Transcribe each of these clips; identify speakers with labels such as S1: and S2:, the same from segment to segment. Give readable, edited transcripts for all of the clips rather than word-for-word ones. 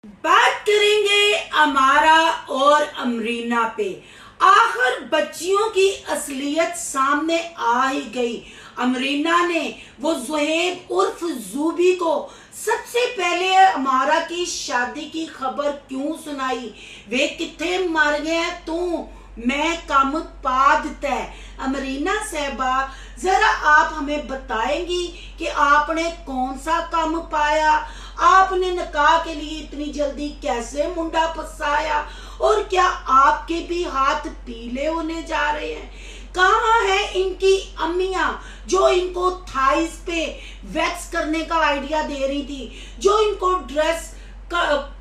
S1: बात करेंगे अमारा और अमरीना पे। आखिर बच्चियों की असलियत सामने आ ही गई। अमरीना ने वो ज़ुहैब उर्फ ज़ूबी को सबसे पहले अमारा की शादी की खबर क्यों सुनाई? वे किथे मर गए तू मैं कम पा दिता है। अमरीना साहबा, जरा आप हमें बताएंगी कि आपने कौन सा कम पाया? आपने निकाह के लिए इतनी जल्दी कैसे मुंडा फसाया? और क्या आपके भी हाथ पीले होने जा रहे हैं? कहाँ है इनकी अम्मियां जो इनको थाइस पे वैक्स करने का आइडिया दे रही थी, जो इनको ड्रेस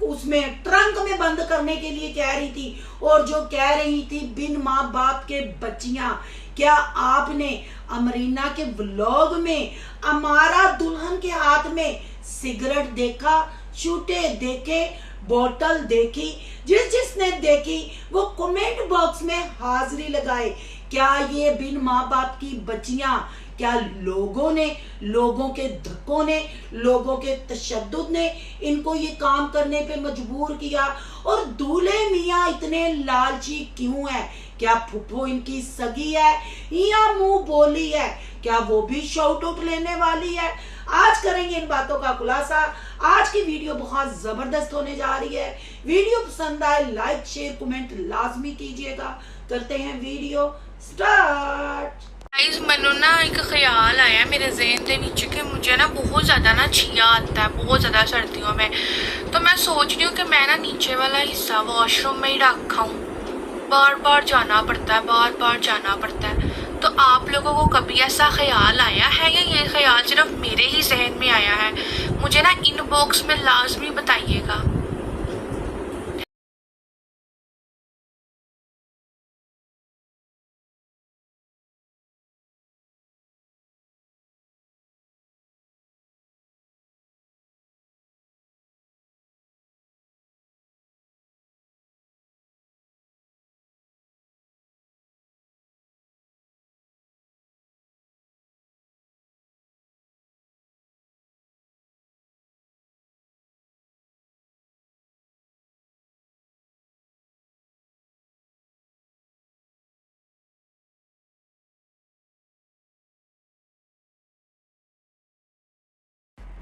S1: उसमें ट्रंक में बंद करने के लिए कह रही थी, और जो कह रही थी बिन माँ बाप के बच्चियां? क्या आपने अमरीना के व्लॉग में अमारा दुल्हन के हाथ में सिगरेट देखा, छूटे देखे, बोतल देखी? जिसने देखी वो कमेंट बॉक्स में हाजिरी लगाए। क्या ये बिन माँ बाप की बच्चियां, क्या लोगों के धक्कों ने, लोगों के तशद्दुद ने इनको ये काम करने पे मजबूर किया? और दूल्हे मियाँ इतने लालची क्यों है? क्या फुफ्फो इनकी सगी है या मुंह बोली है? क्या वो भी शाउट आउट लेने वाली है? आज करेंगे इन बातों का खुलासा। आज की वीडियो बहुत जबरदस्त होने जा रही है। वीडियो पसंद आए लाइक शेयर कमेंट लाजमी कीजिएगा। करते हैं वीडियो स्टार्ट।
S2: गाइस, मैनू ना एक ख्याल आया मेरे जहन के विच कि मुझे ना बहुत ज़्यादा ना छिया आता है, बहुत ज़्यादा सर्दियों में। तो मैं सोच रही हूँ कि मैं ना नीचे वाला हिस्सा वॉशरूम में ही रखा हूँ। बार बार जाना पड़ता है, बार बार जाना पड़ता है। तो आप लोगों को कभी ऐसा ख्याल आया है या ये ख्याल सिर्फ मेरे ही जहन में आया है? मुझे ना इनबॉक्स में लाजमी बताइएगा।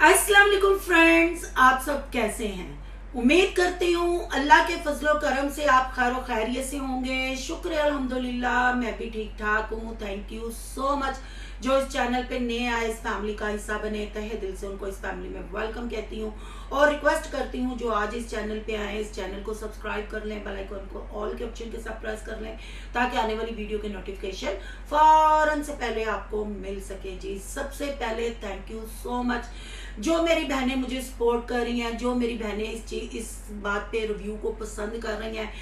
S1: अस्सलाम वालेकुम फ्रेंड्स, आप सब कैसे हैं? उम्मीद करती हूँ अल्लाह के फजलो करम से आप खैर व खैरियत से होंगे। शुक्र है अल्हम्दुलिल्लाह, मैं भी ठीक ठाक हूँ। थैंक यू सो मच जो इस चैनल पे नए आए, इस फैमिली का हिस्सा बने। तहे दिल से उनको इस फैमिली में वेलकम कहती हूँ और रिक्वेस्ट करती हूँ जो आज इस चैनल पे आए इस चैनल को सब्सक्राइब कर लें, बेल आइकन को ऑल के ऑप्शन के साथ प्रेस कर लें ताकि आने वाली वीडियो के नोटिफिकेशन फौरन से पहले आपको मिल सके। जी, सबसे पहले थैंक यू सो मच जो मेरी बहनें मुझे सपोर्ट कर रही हैं, जो मेरी बहनें इस बात पे रिव्यू को पसंद कर रही हैं।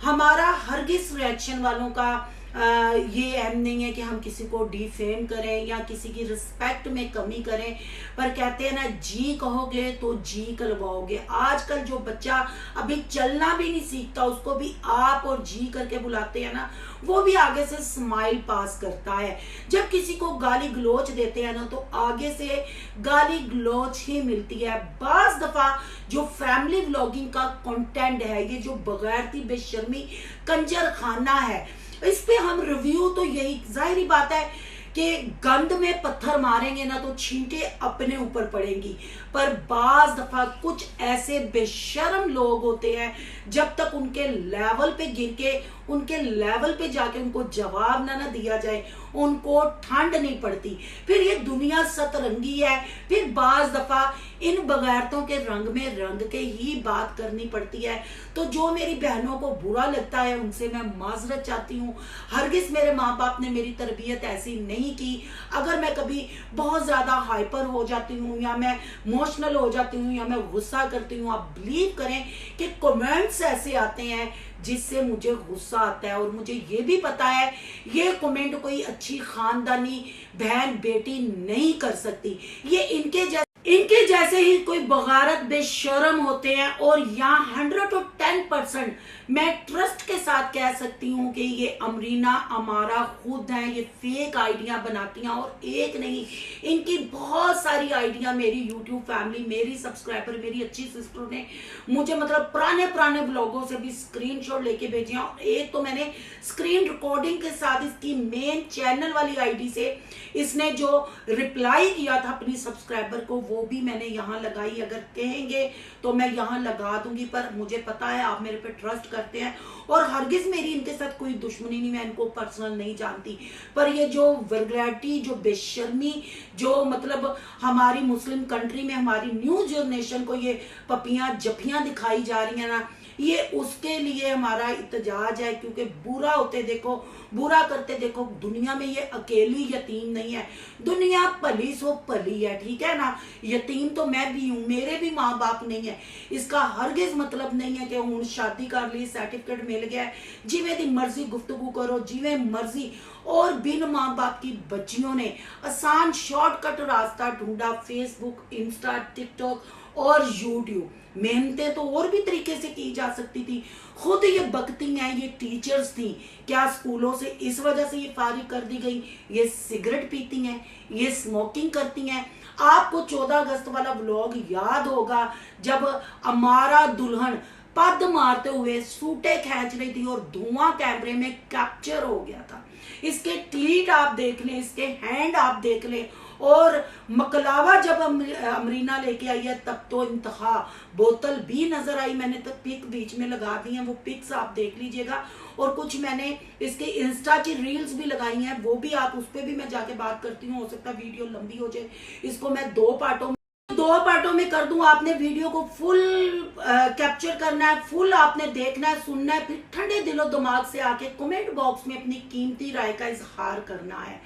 S1: हमारा हरगिज रिएक्शन वालों का ये एम नहीं है कि हम किसी को डिफेम करें या किसी की रिस्पेक्ट में कमी करें, पर कहते हैं ना, जी कहोगे तो जी कलवाओगे। आजकल जो बच्चा अभी चलना भी नहीं सीखता उसको भी आप और जी करके बुलाते हैं ना, वो भी आगे से स्माइल पास करता है। जब किसी को गाली गलोच देते हैं ना तो आगे से गाली गलोच ही मिलती है। बाज दफा जो फैमिली व्लॉगिंग का कंटेंट है, ये जो बगैरती बेशर्मी कंजर खाना है, इस पे हम रिव्यू तो यही जाहिर बात है कि गंद में पत्थर मारेंगे ना तो छींटे अपने ऊपर पड़ेंगी। पर बाज दफा कुछ ऐसे बेशर्म लोग होते हैं, जब तक उनके लेवल पे गिर के उनके लेवल पे जाके उनको जवाब ना दिया जाए उनको ठंड नहीं पड़ती। फिर ये दुनिया सतरंगी है, फिर बाज दफा इन बगैरतों के रंग में रंग के ही बात करनी पड़ती है। तो जो मेरी बहनों को बुरा लगता है उनसे मैं माजरत चाहती हूँ। हरगिज मेरे माँ बाप ने मेरी तरबियत ऐसी नहीं की। अगर मैं कभी बहुत ज्यादा हाइपर हो जाती हूँ या मैं इमोशनल हो जाती हूँ या मैं गुस्सा करती हूँ, आप बिलीव करें कि कमेंट्स ऐसे आते हैं जिससे मुझे गुस्सा आता है। और मुझे ये भी पता है ये कमेंट कोई अच्छी खानदानी बहन बेटी नहीं कर सकती। ये इनके जैसे ही कोई बगारत बेशरम होते हैं और यहाँ 110% मैं ट्रस्ट के साथ कह सकती हूँ कि ये अमरीना अमारा खुद हैं, ये फेक आइडिया बनाती हैं, और एक नहीं इनकी बहुत सारी आइडिया मेरी यूट्यूब फैमिली, मेरी सब्सक्राइबर, मेरी अच्छी सिस्टर ने मुझे मतलब पुराने ब्लॉगों से भी स्क्रीनशॉट लेके भेजे हैं। और एक तो मैंने स्क्रीन रिकॉर्डिंग के साथ इसकी मेन चैनल वाली आईडी से इसने जो रिप्लाई किया था अपनी सब्सक्राइबर को, वो भी मैंने यहाँ लगाई। अगर कहेंगे तो मैं यहाँ लगा दूंगी, पर मुझे पता है आप मेरे पे ट्रस्ट करते हैं और हरगिज मेरी इनके साथ कोई दुश्मनी नहीं, मैं इनको पर्सनल नहीं जानती। पर ये जो वल्गैरिटी, जो बेशर्मी, जो मतलब हमारी मुस्लिम कंट्री में हमारी न्यू जनरेशन को ये पपियां जफियां दिखाई जा रही है ना, ये उसके लिए हमारा इत्तेजाज है। क्योंकि बुरा होते देखो, बुरा करते देखो, दुनिया में ये अकेली यतीम नहीं है, दुनिया भली सो भली है, ठीक है ना। यतीम तो मैं भी हूँ, मेरे भी माँ बाप नहीं है। इसका हरगिज मतलब नहीं है कि हूँ शादी कर ली, सर्टिफिकेट मिल गया, जिवें दी मर्जी गुफ्तगू करो, जिवें मर्जी। और बिन माँ बाप की बच्चियों ने आसान शॉर्टकट रास्ता ढूंढा, फेसबुक, इंस्टा, टिकटॉक और यूट्यूब। मेहनतें तो और भी तरीके से की जा सकती थी। खुद ये बकती हैं, ये टीचर्स थी, क्या स्कूलों से इस वजह से ये फारिग कर दी गई? ये सिगरेट पीती हैं, ये स्मोकिंग करती हैं। आपको 14 अगस्त वाला व्लॉग याद होगा जब अमारा दुल्हन पद मारते हुए सूटे खींच रही थी और धुआं कैमरे में कैप्चर हो गया था। इसके ट्वीट आप देख लें, इसके हैंड आप देख लें। और मकलावा जब अमरीना लेके आई है तब तो इंतहा, बोतल भी नजर आई। मैंने तो पिक बीच में लगा दी है, वो पिक्स आप देख लीजिएगा। और कुछ मैंने इसके इंस्टा की रील्स भी लगाई हैं, वो भी आप, उस पर भी मैं जाके बात करती हूँ। हो सकता है वीडियो लंबी हो जाए, इसको मैं दो पार्टों में कर दूं। आपने वीडियो को फुल कैप्चर करना है, फुल आपने देखना है, सुनना है, फिर ठंडे दिलो दिमाग से आके कमेंट बॉक्स में अपनी कीमती राय का इजहार करना है।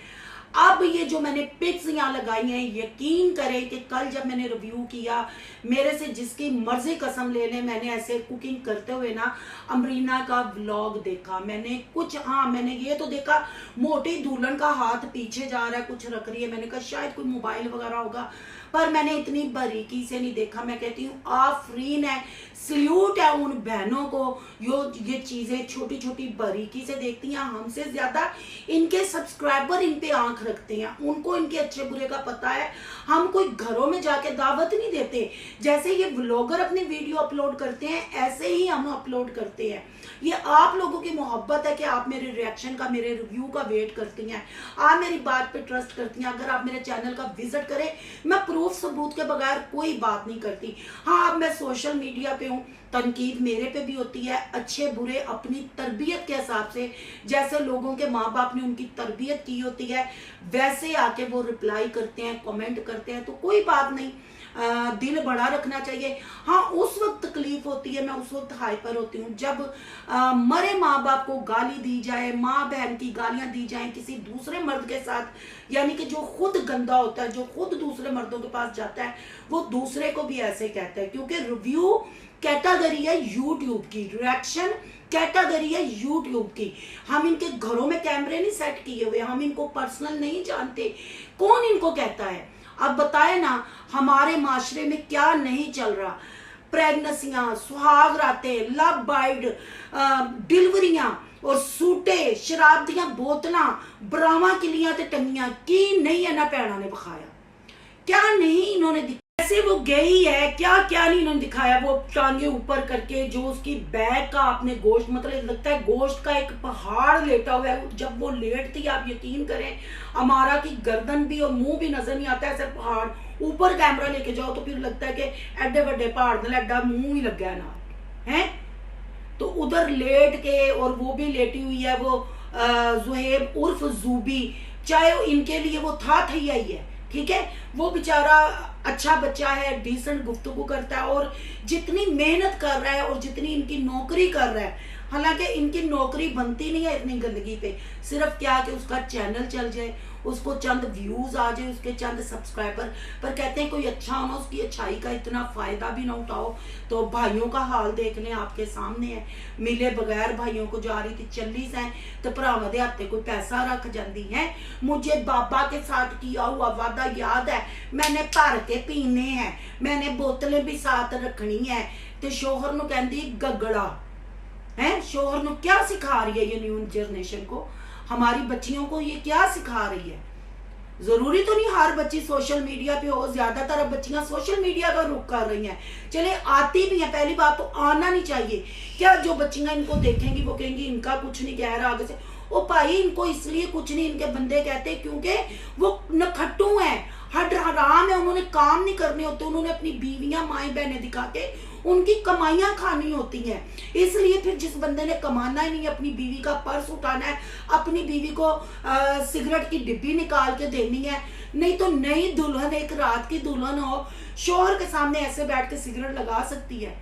S1: अब ये जो मैंने पिक्स यहाँ लगाई हैं, यकीन करें कि कल जब मैंने रिव्यू किया, मेरे से जिसकी मर्जी कसम ले लें, मैंने ऐसे कुकिंग करते हुए ना अमरीना का व्लॉग देखा। मैंने कुछ, हाँ मैंने ये तो देखा मोटी दुल्हन का हाथ पीछे जा रहा है, कुछ रख रही है। मैंने कहा शायद कोई मोबाइल वगैरह होगा, पर मैंने इतनी बारीकी से नहीं देखा। मैं कहती हूँ आफरीन है, सल्यूट है उन बहनों को ये चीजें छोटी छोटी बारीकी से देखती हैं। हमसे ज्यादा इनके सब्सक्राइबर इन पे आंख रखते हैं, उनको इनके अच्छे बुरे का पता है। हम कोई घरों में जाके दावत नहीं देते, जैसे ये व्लॉगर अपनी वीडियो अपलोड करते हैं ऐसे ही हम अपलोड करते हैं। ये आप लोगों की मोहब्बत है कि आप मेरे रिएक्शन का, मेरे रिव्यू का वेट करती हैं, आप मेरी बात पे ट्रस्ट करती हैं। अगर आप मेरे चैनल का विजिट करें, मैं प्रूफ सबूत के बगैर कोई बात नहीं करती। हाँ, अब मैं सोशल मीडिया पे हूँ, तनकीद मेरे पे भी होती है, अच्छे बुरे अपनी तरबियत के हिसाब से, जैसे लोगों के माँ बाप ने उनकी तरबियत की होती है वैसे आके वो रिप्लाई करते हैं, कमेंट करते हैं, तो कोई बात नहीं। दिल बड़ा रखना चाहिए। हाँ, उस वक्त तकलीफ होती है, मैं उस वक्त हाइपर होती हूँ जब मरे माँ बाप को गाली दी जाए, माँ बहन की गालियां दी जाए किसी दूसरे मर्द के साथ, यानी कि जो खुद गंदा होता है, जो खुद दूसरे मर्दों के पास जाता है, वो दूसरे को भी ऐसे कहता है। क्योंकि रिव्यू कैटेगरी है यूट्यूब की, रिएक्शन कैटेगरी है यूट्यूब की। हम इनके घरों में कैमरे नहीं सेट किए हुए, हम इनको पर्सनल नहीं जानते, कौन इनको कहता है? अब बताए ना हमारे माशरे में क्या नहीं चल रहा। प्रेगनेंसियां, सुहाग रातें, लव बाइड, डिलीवरियां और सूटे, शराब दियां बोतलां, ब्रावां किलियां ते टंगियां की नहीं है ना भैणा ने बखाया, क्या नहीं इन्होंने ऐसे वो गई है, क्या क्या नहीं इन्होंने दिखाया। वो टांगे ऊपर करके जो उसकी बैक का आपने गोश्त, मतलब लगता है गोश्त का एक पहाड़ लेटा हुआ है। जब वो लेटती है आप यकीन करें अमारा की गर्दन भी और मुंह भी नजर नहीं आता, ऐसे पहाड़ ऊपर कैमरा लेके जाओ तो फिर लगता है कि एडे बड़े पहाड़ ने एडा मुंह ही लग गया ना है। तो उधर लेट के, और वो भी लेटी हुई है वो जुहेब उर्फ जूबी, चाहे इनके लिए वो था ही है, ठीक है। वो बेचारा अच्छा बच्चा है, डिसेंट गुफ्तगू करता है, और जितनी मेहनत कर रहा है और जितनी इनकी नौकरी कर रहा है, हालांकि इनकी नौकरी बनती नहीं है इतनी गंदगी पे, सिर्फ क्या कि उसका चैनल चल जाए, उसको चंद व्यूज आ जाए, उसके चंद सब्सक्राइबर, पर कहते हैं कोई अच्छा होना, उसकी अच्छाई का इतना फायदा भी ना उठाओ। तो भाइयों का हाल देख लें, आपके सामने है, मिले बगैर भाइयों को जा रही थी, चलीस है तो भरावां दे हाथे कोई पैसा रख जाती है। मुझे बाबा के साथ किया हुआ वादा याद है, मैंने भर के पीने हैं, मैंने बोतलें भी साथ रखनी है, तो शोहर नूं कहंदी गगड़ा है शोहर नु क्या सिखा रही है ये न्यू जनरेशन को, हमारी बच्चियों को ये क्या सिखा रही है। जरूरी तो नहीं हर बच्ची सोशल मीडिया पे हो, ज्यादातर अब बच्चियां सोशल मीडिया का रुख कर रही हैं। चले आती भी हैं, पहली बात तो आना नहीं चाहिए। क्या जो बच्चियां इनको देखेंगी वो कहेंगी इनका कुछ नहीं कह रहा आगे से, ओ भाई इनको इसलिए कुछ नहीं इनके बंदे कहते क्योंकि वो नखट्टू हैं, हड हराम है, उन्होंने काम नहीं करने होते, उन्होंने अपनी बीवियां माएं बहनें दिखा के उनकी कमाइयां खानी होती हैं। इसलिए फिर जिस बंदे ने कमाना ही नहीं, अपनी बीवी का पर्स उठाना है, अपनी बीवी को सिगरेट की डिब्बी निकाल के देनी है, नहीं तो नई दुल्हन एक रात की दुल्हन हो शोहर के सामने ऐसे बैठ के सिगरेट लगा सकती है।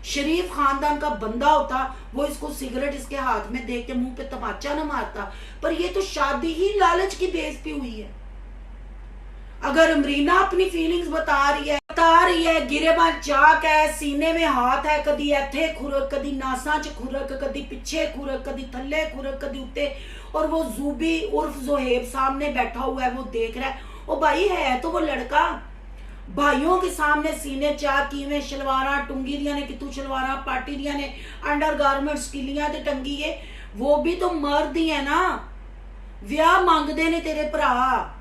S1: शरीफ खानदान का बंदा होता वो इसको सिगरेट इसके हाथ में देख के मुंह पे तमाचा न मारता, पर ये तो शादी ही लालच की बेस पे हुई है। अगर अमरीना अपनी फीलिंग्स बता रही है गिरेबान चाक है, सीने में हाथ है, कदी इथे खुरक, कदी नासा च खुरक, कदी पिछे खुरक, कदी थल्ले खुरक, कदी उत्ते, और वो जूबी उर्फ जोहेब सामने बैठा हुआ है, वो देख रहा है। ओ भाई है तो वो लड़का, भाइयों के सामने सीने चाक किवें शलवारा टुंगी दिया ने, कितू शलवारा पार्टी दिया ने, अंडर गारमेंट्स किलियां ते टंगी है, वो भी तो मर्द ही है ना। ब्याह मांगदे ने तेरे भरा,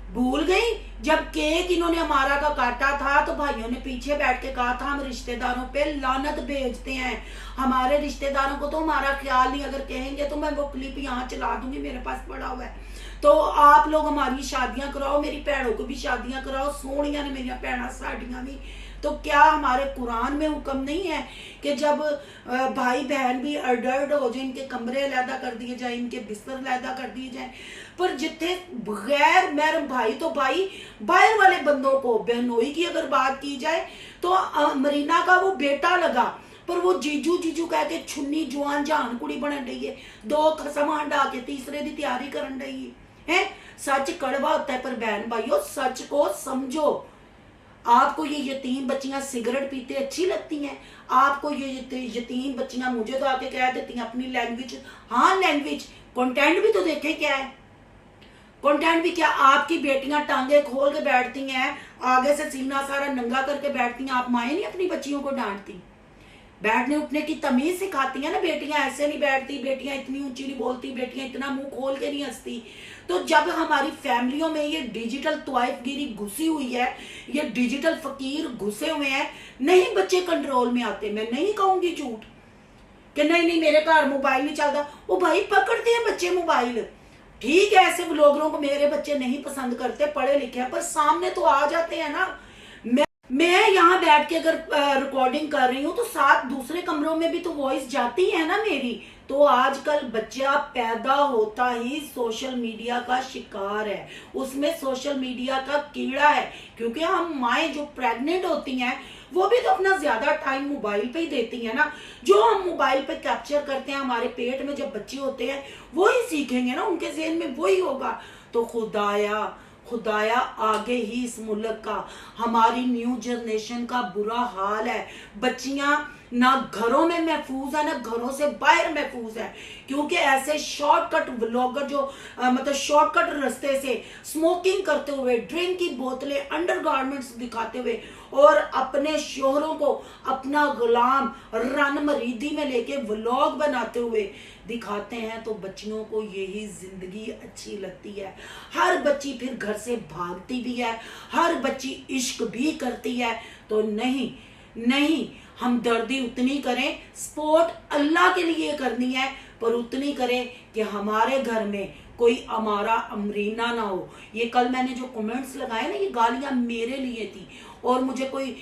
S1: भूल गई जब केक इन्होंने हमारा का काटा था तो भाइयों ने पीछे बैठ के कहा था हम रिश्तेदारों पे लानत भेजते हैं, हमारे रिश्तेदारों को तो हमारा ख्याल नहीं, अगर कहेंगे तो मैं वो क्लिप यहाँ चला दूंगी, मेरे पास पड़ा हुआ है। तो आप लोग हमारी शादियां कराओ, मेरी भैनों को भी शादियां कराओ, सोहनिया ने मेरिया भैन साडियां भी। तो क्या हमारे कुरान में हुक्म नहीं है कि जब भाई बहन भी अडल्ट हो जाए इनके कमरे अलहदा कर दिए जाए, इनके बिस्तर अलहदा कर दिए जाए, पर जिथे बगैर महरम भाई तो भाई बाहर वाले बंदों को बहनोई की अगर बात की जाए तो मरीना का वो बेटा लगा, पर वो जीजू जीजू कह के छुन्नी जवान जान कुड़ी बनन रही है, 2 खसम हंडा के तीसरे की तैयारी करन रही है। सच कड़वा होता है, पर बहन भाइयों सच को समझो। आपको ये यतीम बच्चियां सिगरेट पीते अच्छी लगती हैं, आपको ये यतीम बच्चियां मुझे तो आके कह देती हैं अपनी लैंग्वेज, हाँ लैंग्वेज कंटेंट भी तो देखे क्या है, कंटेंट भी क्या। आपकी बेटियां टांगे खोल के बैठती हैं, आगे से सीना सारा नंगा करके बैठती हैं, आप माए नहीं अपनी बच्चियों को डांटती, बैठने उठने की तमीज सिखाती है ना। बेटियां ऐसे नहीं बैठती, बेटियां इतनी ऊंची नहीं बोलती, बेटियां इतना मुंह खोल के नहीं हंसती। तो जब हमारी फैमिलियों में ये डिजिटल तवाइफगिरी घुसी हुई है, ये डिजिटल फकीर घुसे हुए हैं, नहीं बच्चे कंट्रोल में आते। मैं नहीं कहूंगी झूठ कि नहीं मेरे घर मोबाइल नहीं चलता, वो भाई पकड़ते हैं बच्चे मोबाइल, ठीक है ऐसे व्लॉगरों को मेरे बच्चे नहीं पसंद करते, पढ़े लिखे हैं, पर सामने तो आ जाते हैं ना। मैं यहाँ बैठ के अगर रिकॉर्डिंग कर रही हूँ तो साथ दूसरे कमरों में भी तो वॉइस जाती है ना मेरी। तो आजकल बच्चा पैदा होता ही सोशल मीडिया का शिकार है, उसमें सोशल मीडिया का कीड़ा है, क्योंकि हम माएँ जो प्रेग्नेंट होती हैं वो भी तो अपना ज्यादा टाइम मोबाइल पे ही देती है ना। जो हम मोबाइल पे कैप्चर करते हैं हमारे पेट में जब बच्चे होते हैं वो ही सीखेंगे ना, उनके ज़हन में वही होगा। तो खुदाया आगे ही इस मुल्क का, हमारी न्यू जनरेशन का बुरा हाल है। बच्चियां ना घरों में महफूज है ना घरों से बाहर महफूज है, क्योंकि ऐसे शॉर्टकट व्लॉगर जो मतलब शॉर्टकट रास्ते से स्मोकिंग करते हुए, ड्रिंक की बोतलें, अंडरगारमेंट्स दिखाते हुए और अपने शोहरों को अपना गुलाम रन मरीदी में लेके व्लॉग बनाते हुए दिखाते हैं, तो बच्चियों को यही जिंदगी अच्छी लगती है। हर बच्ची फिर घर से भागती भी है, हर बच्ची इश्क भी करती है। तो नहीं हमदर्दी उतनी करें, सपोर्ट अल्लाह के लिए करनी है, पर उतनी करें कि हमारे घर में कोई हमारा अमरीना ना हो। ये कल मैंने जो कमेंट्स लगाए ना, ये गालियां मेरे लिए थी, और मुझे कोई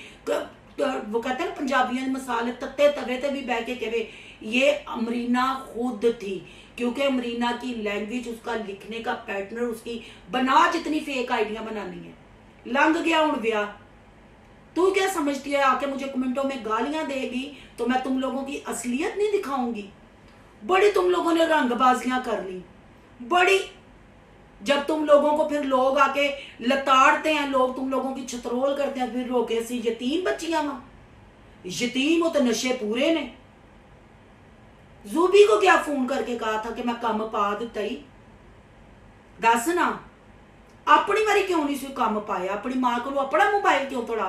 S1: वो कहते हैं ना पंजाबियों मसाले तत्ते तवे ते भी बह के कहे, ये अमरीना खुद थी, क्योंकि अमरीना की लैंग्वेज, उसका लिखने का पैटर्न, उसकी बना जितनी फेक आइडिया बनानी है। लंघ गया हूं ब्याह, तू क्या समझती है आके मुझे कमेंटों में गालियां देगी तो मैं तुम लोगों की असलियत नहीं दिखाऊंगी। बड़ी तुम लोगों ने रंगबाजियां कर ली बड़ी, जब तुम लोगों को फिर लोग आके लताड़ते हैं, लोग तुम लोगों की छतरोल करते हैं, फिर रोके सी यतीम बच्चियां वा, यतीम हो तो नशे पूरे ने। जूबी को क्या फोन करके कहा था कि मैं कम पा दिता ही, दस ना अपनी बारी क्यों नहीं सी कम पाया, अपनी मां को अपना मोबाइल क्यों तोड़ा।